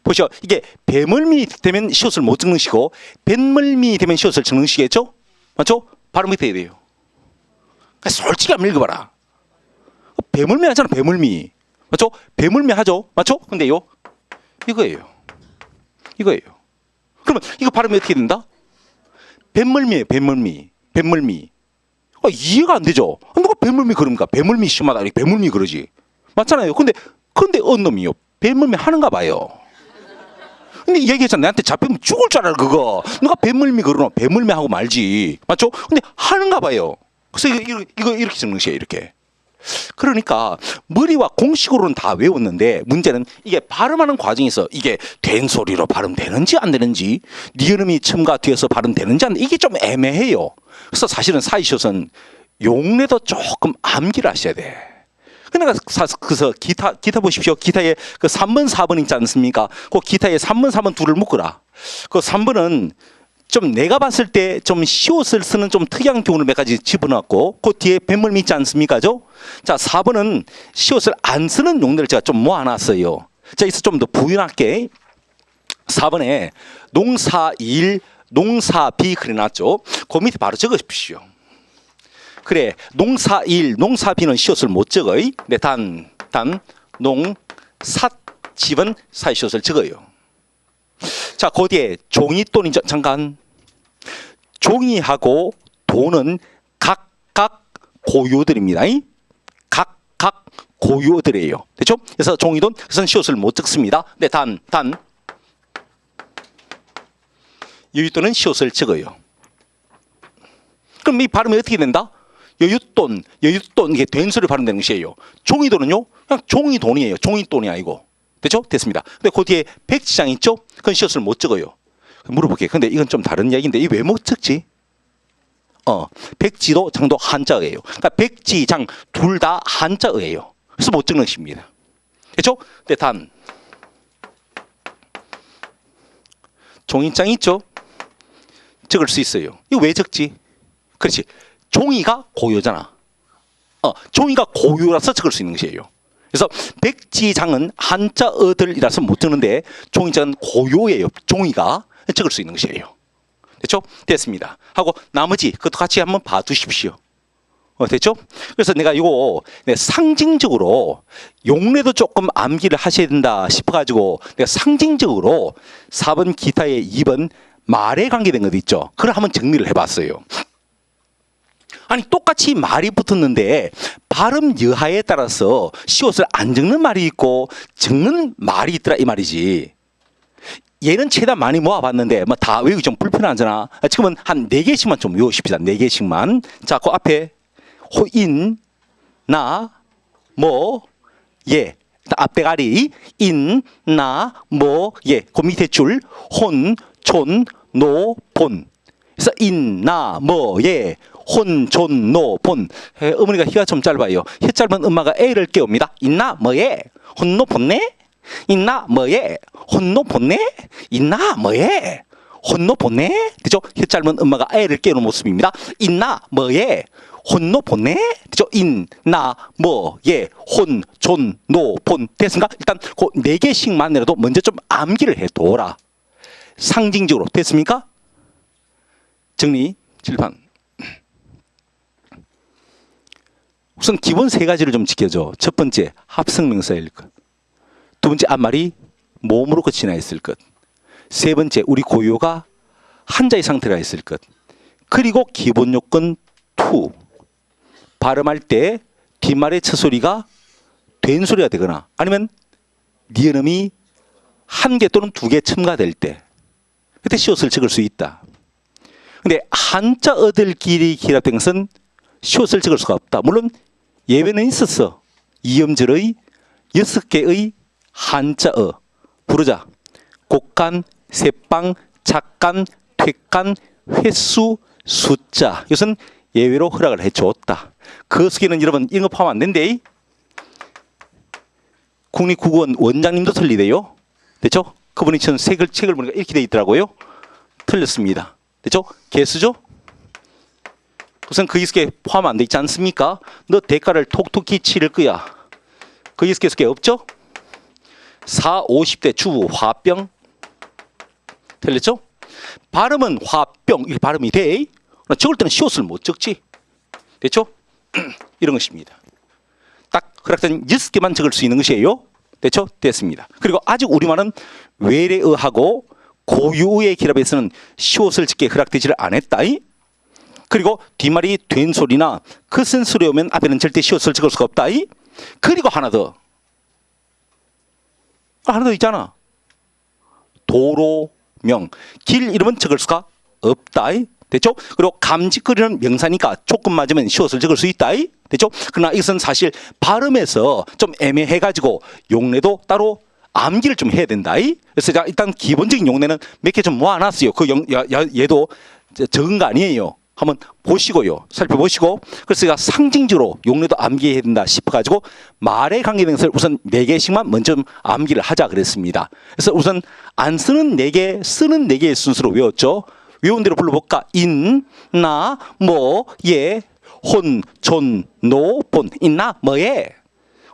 [SPEAKER 1] 보시오. 이게 배멀미 되면 시옷을 못 적는 시고 뱃멀미 되면 시옷을 적는 시겠죠? 맞죠? 발음 어떻게 해야 돼요? 솔직히 한번 읽어봐라. 배멀미 하잖아. 배멀미. 맞죠? 배멀미 하죠? 맞죠? 근데요. 이거예요. 그러면 이거 발음이 어떻게 된다? 뱃멀미예요. 뱃멀미. 뱃물미. 이해가 안 되죠. 누가 뱃물미 그럽니까? 뱃물미 심하다. 뱃물미 그러지. 맞잖아요. 근데 어느 놈이요? 뱃물미 하는가 봐요. 근데 얘기했잖아. 내한테 잡히면 죽을 줄 알아, 그거. 누가 뱃물미 그러노? 뱃물미 하고 말지. 맞죠? 근데 하는가 봐요. 그래서 이거 이렇게 적는 것이에요, 이렇게. 그러니까 머리와 공식으로는 다 외웠는데 문제는 이게 발음하는 과정에서 이게 된 소리로 발음되는지 안 되는지, 니은음이 첨가 뒤에서 발음되는지 안 되는지 이게 좀 애매해요. 그래서 사실은 사이시옷은 용례도 조금 암기를 하셔야 돼. 그러니까 그래서 기타 보십시오. 기타에 그 3번 4번 있지 않습니까? 그 기타에 3번 4번 둘을 묶어라. 그 3번은 좀 내가 봤을 때 좀 시옷을 쓰는 좀 특이한 교훈을 몇 가지 집어넣었고, 그 뒤에 뱃물미 있지 않습니까? 자, 4번은 시옷을 안 쓰는 용례를 제가 좀 모아놨어요. 자, 여기서 좀 더 부연할게. 4번에 농사일, 농사비 그려놨죠. 그 밑에 바로 적으십시오. 그래, 농사일, 농사비는 시옷을 못 적어요. 네, 농사집은 사이시옷을 적어요. 자, 거기에 종이 돈이 잠깐. 종이하고 돈은 각각 고유들입니다. 각각 고유들이에요. 됐죠? 그래서 종이돈, 그것은 시옷을 못 적습니다. 네, 여윳돈은 시옷을 적어요. 그럼 이 발음이 어떻게 된다? 여윳돈, 이게 된소리 발음되는 것이에요. 종이돈은요, 그냥 종이돈이에요. 종이돈이 아니고. 됐죠? 됐습니다. 근데 그 뒤에 백지장 있죠? 그건 시옷을 못 적어요. 물어볼게요. 근데 이건 좀 다른 이야기인데, 이 왜 못 적지? 백지도 장도 한자어예요. 그러니까 백지장 둘 다 한자어예요. 그래서 못 적는 것입니다. 됐죠? 네, 종이장 있죠? 적을 수 있어요. 이거 왜 적지? 그렇지. 종이가 고유잖아. 종이가 고유라서 적을 수 있는 것이에요. 그래서 백지장은 한자어들이라서 못 적는데 종이장은 고유예요. 종이가 적을 수 있는 것이에요. 됐죠? 됐습니다. 하고 나머지 그것도 같이 한번 봐두십시오. 됐죠? 그래서 내가 이거 상징적으로 용례도 조금 암기를 하셔야 된다 싶어가지고 내가 상징적으로 4번 기타의 2번 말에 관계된 것 있죠? 그걸 한번 정리를 해봤어요. 아니 똑같이 말이 붙었는데 발음 여하에 따라서 시옷을 안 적는 말이 있고 적는 말이 있더라 이 말이지. 얘는 최대한 많이 모아봤는데 뭐 다 외우기 좀 불편하잖아. 지금은 한 4개씩만 좀 외우십시다. 4개씩만. 자, 그 앞에 호인, 나, 뭐, 예. 앞대가리 인, 나, 뭐, 예. 그 밑에 줄 혼, 촌, 노, 본. 그래서 인, 나, 뭐, 예. 혼, 존, 노, 본. 어머니가 혀가 좀 짧아요. 혀 짧은 엄마가 애를 깨웁니다. 인나, 뭐예? 혼노, 본네? 인나, 뭐예? 혼노, 본네? 인나, 뭐예? 혼노, 본네? 그죠? 혀 짧은 엄마가 애를 깨우는 모습입니다. 인나, 뭐예? 혼노, 본네? 그죠? 인나, 뭐예? 혼, 존, 노, 본. 됐습니까? 일단 그 4개씩만이라도 먼저 좀 암기를 해둬라. 상징적으로. 됐습니까? 정리, 질판. 우선 기본 3가지를 좀 지켜줘. 첫 번째, 합성명사일 것. 두 번째, 앞말이 모음으로 끝이 나 있을 것. 세 번째, 우리 고유가 한자의 상태가 있을 것. 그리고 기본 요건 2. 발음할 때 뒷말의 첫 소리가 된 소리가 되거나 아니면 니은음이 1개 또는 2개 첨가될 때 그때 시옷을 적을 수 있다. 근데 한자어들끼리 결합된 것은 시옷을 적을 수가 없다. 물론 예외는 있었어. 이음절의 6개의 한자어. 부르자. 곡간, 셋방, 작간, 퇴간, 횟수, 숫자. 이것은 예외로 허락을 해줬다. 그 속에는 여러분 이런 거 포함 안 된대. 국립국어원 원장님도 틀리대요. 됐죠? 그분이 전 책을 보니까 이렇게 돼 있더라고요. 틀렸습니다. 됐죠? 개수죠? 우선 그 속에 포함 안 돼 있지 않습니까? 너 대가를 톡톡히 치를 거야. 그 속에 없죠? 4, 50대 주 화병. 틀렸죠? 발음은 화병 이 발음이 돼. 적을 때는 시옷을 못 적지. 됐죠? 이런 것입니다. 딱 허락된 6개만 적을 수 있는 것이에요. 됐죠? 됐습니다. 그리고 아직 우리말은 외래어하고 고유어의 결합에서는 시옷을 적게 허락되지를 않았다. 그리고 뒷말이 된 소리나 큰 소리 오면 앞에는 절대 시옷을 적을 수가 없다. 그리고 하나 더. 하나 더 있잖아. 도로명. 길 이름은 적을 수가 없다. 됐죠? 그리고 감직거리는 명사니까 조금 맞으면 시옷을 적을 수 있다. 됐죠? 그러나 이것은 사실 발음에서 좀 애매해가지고 용례도 따로 암기를 좀 해야 된다. 그래서 제가 일단 기본적인 용례는 몇 개 좀 모아놨어요. 얘도 적은 거 아니에요. 한번 보시고요. 살펴보시고. 그래서 제가 상징적으로 용례도 암기해야 된다 싶어가지고 말에 관계된 것을 우선 4개씩만 먼저 좀 암기를 하자 그랬습니다. 그래서 우선 안 쓰는 4개, 쓰는 4개의 순서로 외웠죠. 외운 대로 불러볼까? 인, 나, 뭐, 예, 혼, 존, 노, 본. 인나, 뭐예?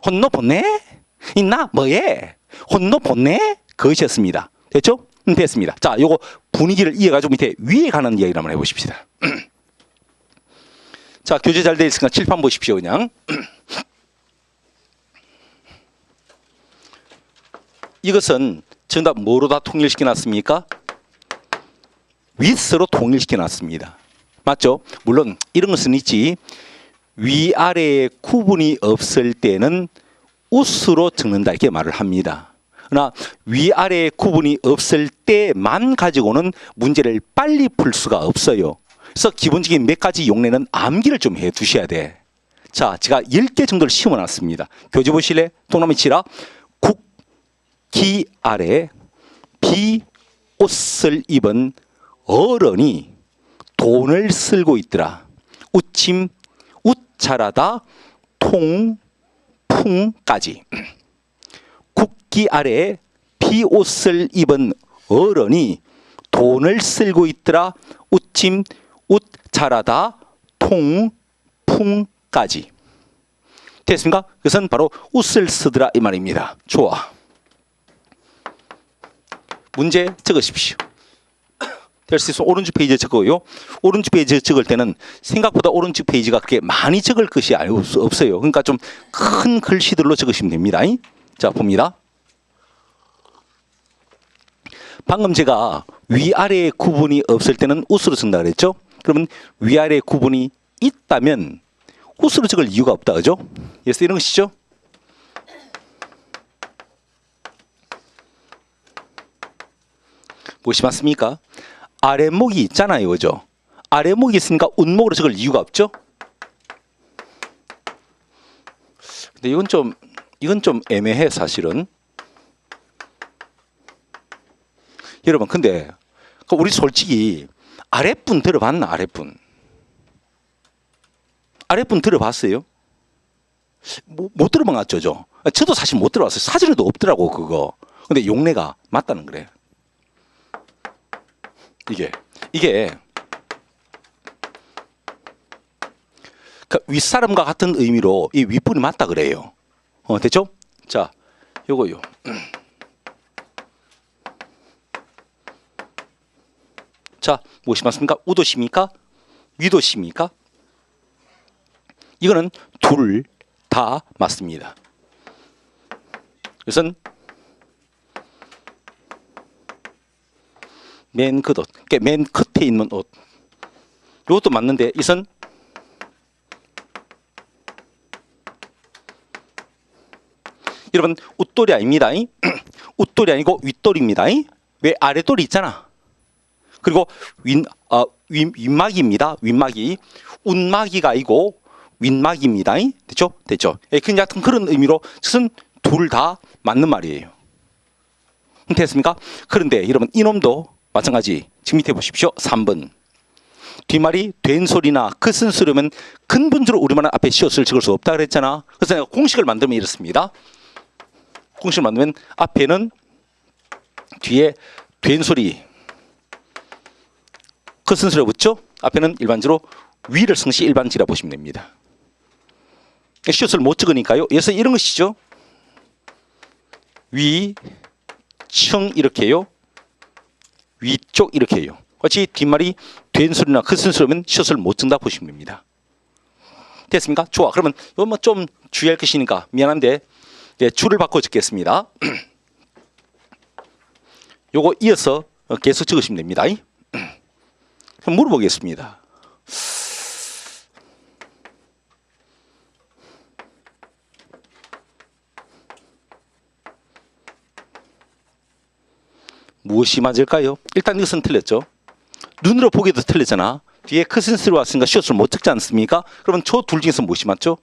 [SPEAKER 1] 혼노, 본네? 인나, 뭐예? 혼노, 본네? 그것이었습니다. 됐죠? 됐습니다. 자, 요거 분위기를 이어가지고 밑에 위에 가는 이야기를 한번 해보십시다. 자, 교재 잘 되어 있으니까 칠판 보십시오, 그냥. 이것은 전부 다 뭐로 다 통일시켜 놨습니까? 위스로 통일시켜 놨습니다. 맞죠? 물론 이런 것은 있지. 위아래에 구분이 없을 때는 우스로 적는다 이렇게 말을 합니다. 그러나 위아래에 구분이 없을 때만 가지고는 문제를 빨리 풀 수가 없어요. 그래서 기본적인 몇 가지 용례는 암기를 좀 해 두셔야 돼. 자, 제가 10개 정도를 심어놨습니다. 교재 보실래? 동남이 치라. 국기 아래 비옷을 입은 어른이 돈을 쓸고 있더라. 우침, 웃잘하다, 통, 풍까지. 국기 아래 비옷을 입은 어른이 돈을 쓸고 있더라. 우침, 웃잘하다, 통, 풍까지. 됐습니까? 그것은 바로 웃을 쓰더라 이 말입니다. 좋아. 문제 적으십시오. 될 수 있어 오른쪽 페이지에 적어요. 오른쪽 페이지에 적을 때는 생각보다 오른쪽 페이지가 그렇게 많이 적을 것이 없어요. 그러니까 좀 큰 글씨들로 적으시면 됩니다. 자, 봅니다. 방금 제가 위아래에 구분이 없을 때는 우스로 적는다 그랬죠? 그러면 위아래에 구분이 있다면 우스로 적을 이유가 없다. 그죠? 그래서 이런 것이죠. 무엇이 맞습니까? 아랫목이 있잖아요. 그죠? 아랫목이 있으니까 운목으로 적을 이유가 없죠? 근데 이건 좀 애매해 사실은. 여러분 근데 우리 솔직히 아랫분 들어봤나? 아랫분 들어봤어요? 못 들어본 것 같죠? 저도 사실 못 들어봤어요. 사전에도 없더라고 그거. 근데 용례가 맞다는 거래. 이게 그 윗사람과 같은 의미로 이 윗분이 맞다 그래요. 됐죠? 자, 요거요. 자, 무엇이 맞습니까? 우도십니까? 위도십니까? 이거는 둘 다 맞습니다. 이것은 맨 겉옷, 그러니까 맨 끝에 있는 옷. 이것도 맞는데 이것은 여러분 웃돌이 아닙니다. 웃돌이 아니고 윗돌입니다. 왜 아랫돌이 있잖아. 그리고 윗막입니다. 윗막이 운막이가 아니고 윗막입니다. 됐죠? 됐죠? 그냥 그런 의미로 그것은 둘 다 맞는 말이에요. 됐습니까? 그런데 여러분 이놈도 마찬가지. 지금 밑에 보십시오. 3번. 뒷말이 된 소리나 큰 소리면 근본적으로 우리말은 앞에 시옷을 적을 수 없다 그랬잖아. 그래서 내가 공식을 만들면 이렇습니다. 공식을 만들면 앞에는 뒤에 된 소리 큰 소리가 붙죠. 앞에는 일반적으로 위를 성시 일반지라 보시면 됩니다. 시옷을 못 적으니까요. 그래서 이런 것이죠. 위, 층 이렇게 해요. 위쪽 이렇게 해요. 같이 뒷말이 된 소리나 큰 소리면 시옷을 못 적는다 보시면 됩니다. 됐습니까? 좋아. 그러면 이건 뭐 좀 주의할 것이니까 미안한데 줄을 바꿔 적겠습니다. 요거 이어서 계속 적으시면 됩니다. 그럼 물어보겠습니다. 무엇이 맞을까요? 일단 이것은 틀렸죠. 눈으로 보기도 틀렸잖아. 뒤에 커센스로 왔으니까 숏을 못 찍지 않습니까? 그러면 저 둘 중에서 무엇이 맞죠?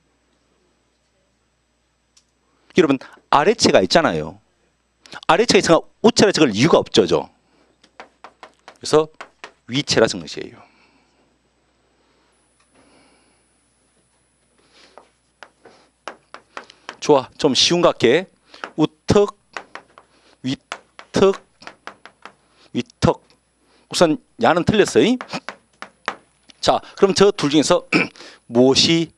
[SPEAKER 1] 여러분 아래체가 있잖아요. 아래체가 있으니까 우체라 적을 이유가 없죠. 그래서 위체라 적는 것이에요. 좋아. 좀 쉬운 것 같게. 우턱, 위턱, 위턱. 우선 야는 틀렸어요. 자, 그럼 저 둘 중에서 무엇이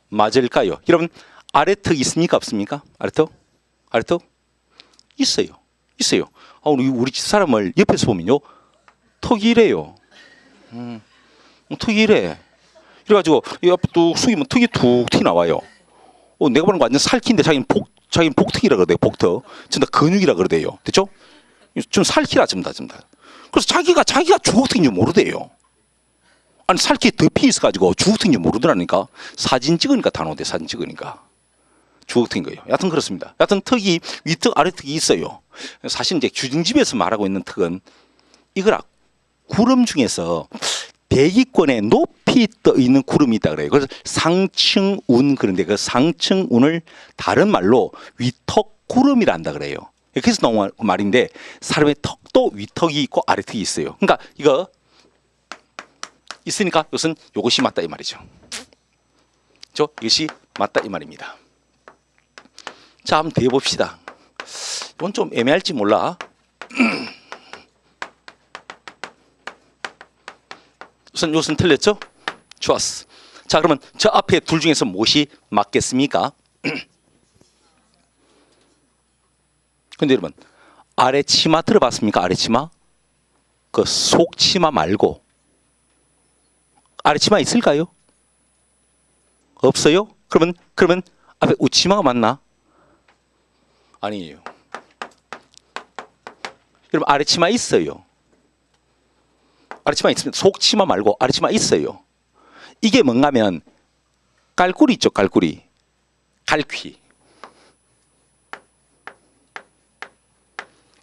[SPEAKER 1] 맞을까요? 여러분 아래턱 있습니까? 없습니까? 아래턱? 아래턱? 있어요. 있어요. 우리 집 사람을 옆에서 보면요. 턱이 이래요. 턱이 이래. 그래가지고 이 앞에 뚝 숙이면 턱이 툭 튀어나와요. 내가 보는 거 완전 살키인데 자기는 복턱이라 그러대요. 복턱. 전부 다 근육이라 그러대요. 됐죠? 좀 살키라 전부 다. 그래서 자기가 주걱턱인 줄 모르대요. 아니 살키 덮이 있어가지고 주걱턱인 줄 모르더라니까. 사진 찍으니까 다 나오대. 사진 찍으니까. 주걱턱인 거예요. 여하튼 그렇습니다. 여하튼 턱이 위턱 아래턱이 있어요. 사실 이제 주중집에서 말하고 있는 턱은 이거라. 구름 중에서 대기권에 높이 떠 있는 구름이 있다 그래요. 그래서 상층운 그런데 그 상층운을 다른 말로 위턱 구름이라 한다 그래요. 그래서 나온 말인데 사람의 턱도 위턱이 있고 아래턱이 있어요. 그러니까 이거 있으니까 이것은 이것이 맞다 이 말이죠. 이것이 맞다 이 말입니다. 자, 한번 더 해봅시다. 이건 좀 애매할지 몰라. 우선 이것은 틀렸죠? 좋았어. 자, 그러면 저 앞에 둘 중에서 무엇이 맞겠습니까? 근데 여러분 아래 치마 들어봤습니까? 아래 치마? 그 속 치마 말고 아래 치마 있을까요? 없어요? 그러면 앞에 우치마가 맞나? 아니에요. 여러분 아래 치마 있어요. 아래치마 있습니다. 속치마 말고 아래치마 있어요. 이게 뭔가 하면 깔꾸리 있죠. 깔꾸리. 갈퀴.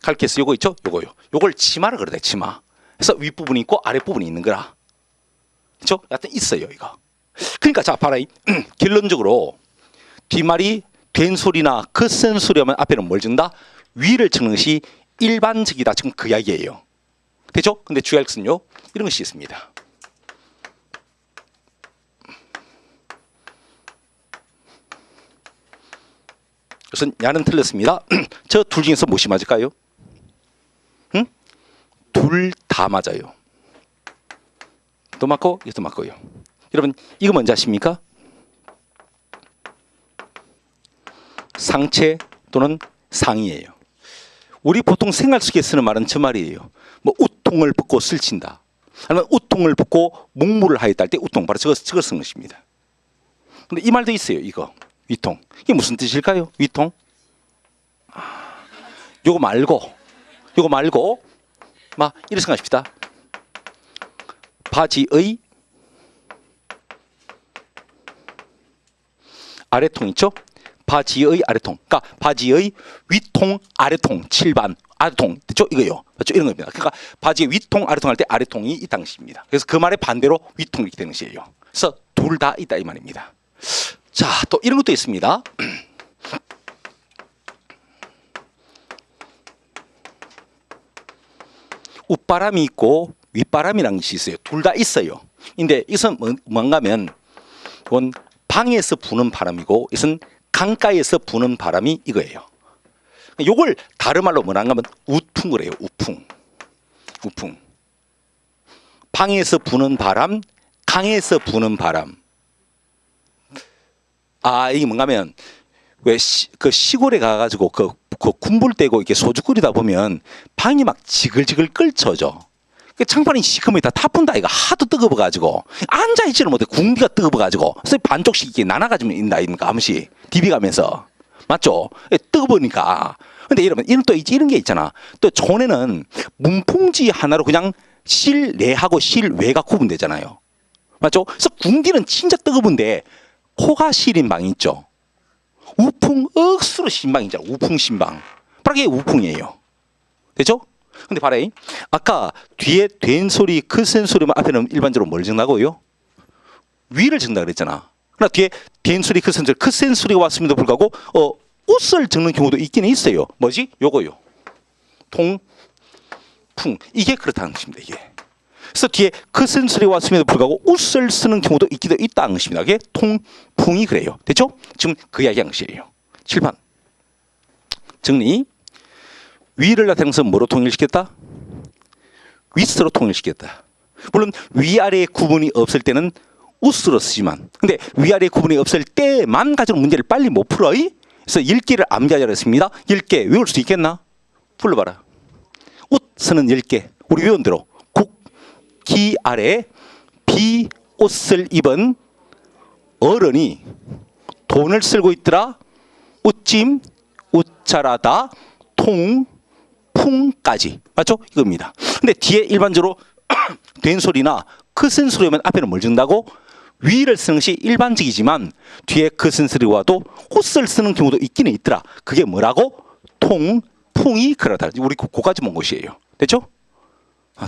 [SPEAKER 1] 갈퀴에서 요거 있죠. 요거요. 요걸 치마라 그러대. 치마. 그래서 윗부분이 있고 아랫부분이 있는 거라. 그렇죠? 하여튼 있어요. 이거. 그러니까 자 봐라. 결론적으로 뒷말이 된 소리나 거센 소리 하면 앞에는 뭘 적는다? 위를 적는 것이 일반적이다. 지금 그 이야기예요. 되죠? 근데 주의할 것은요. 이런 것이 있습니다. 우선 야는 틀렸습니다. 저 둘 중에서 무엇이 맞을까요? 응? 둘 다 맞아요. 또 맞고 이것도 맞고요. 여러분 이거 뭔지 아십니까? 상체 또는 상이에요. 우리 보통 생활 속에 쓰는 말은 저 말이에요. 뭐 우통을 벗고 슬친다. 아니면 우통을 벗고 묵무를 하였다 할 때 우통 바로 저걸 쓴 것입니다. 근데 이 말도 있어요. 이거 위통. 이게 무슨 뜻일까요? 위통? 요거 말고 막 이렇게 생각합시다. 바지의 아래통 있죠? 바지의 아래통. 그러니까 바지의 위통 아래통 7반 아래통 됐죠? 이거요. 맞죠? 이런 겁니다. 그러니까 바지의 위통 아래통 할 때 아래통이 있다는 것입니다. 그래서 그 말의 반대로 위통이 이렇게 되는 것이에요. 그래서 둘 다 있다 이 말입니다. 자, 또 이런 것도 있습니다. 웃바람이 있고 윗바람이라는 것이 있어요. 둘 다 있어요. 근데 이것은 뭔가 하면 이건 방에서 부는 바람이고 이것은 강가에서 부는 바람이 이거예요. 이걸 다른 말로 뭐라는가 하면 우풍을 해요. 우풍. 방에서 부는 바람, 강에서 부는 바람. 이게 뭔가 하면 왜 그 시골에 가가지고 그 군불 떼고 이렇게 소주 끓이다 보면 방이 막 지글지글 끓쳐져. 그 창판이 시커멓게 다 타푼다 이가 하도 뜨거워가지고 앉아있지를 못해. 궁디가 뜨거워가지고 그래서 반쪽씩 이렇게 나눠가지고 있는 아입니까? 한 번씩 디비가면서 맞죠? 뜨거우니까. 근데 여러분 이런 또 이런 게 있잖아. 또 전에는 문풍지 하나로 그냥 실내하고 실외가 구분되잖아요. 맞죠? 그래서 궁디는 진짜 뜨거운데 코가 시린 방이 있죠. 우풍 억수로 신방이잖아. 우풍 신방. 바로 이게 우풍이에요. 되죠? 근데 봐라. 아까 뒤에 된 소리, 크센 소리만 앞에는 일반적으로 뭘 적나고요? 위를 적는다 그랬잖아. 그러나 뒤에 된 소리, 크센 소리가 왔음에도 불구하고 옷을 적는 경우도 있기는 있어요. 뭐지? 요거요. 통, 풍. 이게 그렇다는 것입니다. 이게. 그래서 뒤에 크센 소리가 왔음에도 불구하고 옷을 쓰는 경우도 있기도 있다는 것입니다. 이게 통, 풍이 그래요. 됐죠? 지금 그 이야기한 것이에요. 7번. 정리. 위를 나타내는 것은 뭐로 통일시켰다? 윗으로 통일시켰다. 물론 위아래의 구분이 없을 때는 우스로 쓰지만, 근데 위아래 구분이 없을 때만 가지고 문제를 빨리 못 풀어. 그래서 읽기를 암기하자고 했습니다. 10개 외울 수 있겠나? 불러봐라. 옷 쓰는 10개. 우리 외운 대로 국기 아래 비 옷을 입은 어른이 돈을 쓸고 있더라. 웃짐, 웃자라다, 통, 풍까지. 맞죠? 이겁니다. 근데 뒤에 일반적으로 된 소리나 크슨 소리면 앞에는 뭘 준다고? 위를 쓰는 것이 일반적이지만 뒤에 크슨 소리와도 옷을 쓰는 경우도 있기는 있더라. 그게 뭐라고? 통, 풍이 그러다. 우리 고까지 본 것이에요. 됐죠?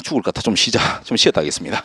[SPEAKER 1] 죽을 것 같아. 좀 쉬자. 좀 쉬었다 하겠습니다.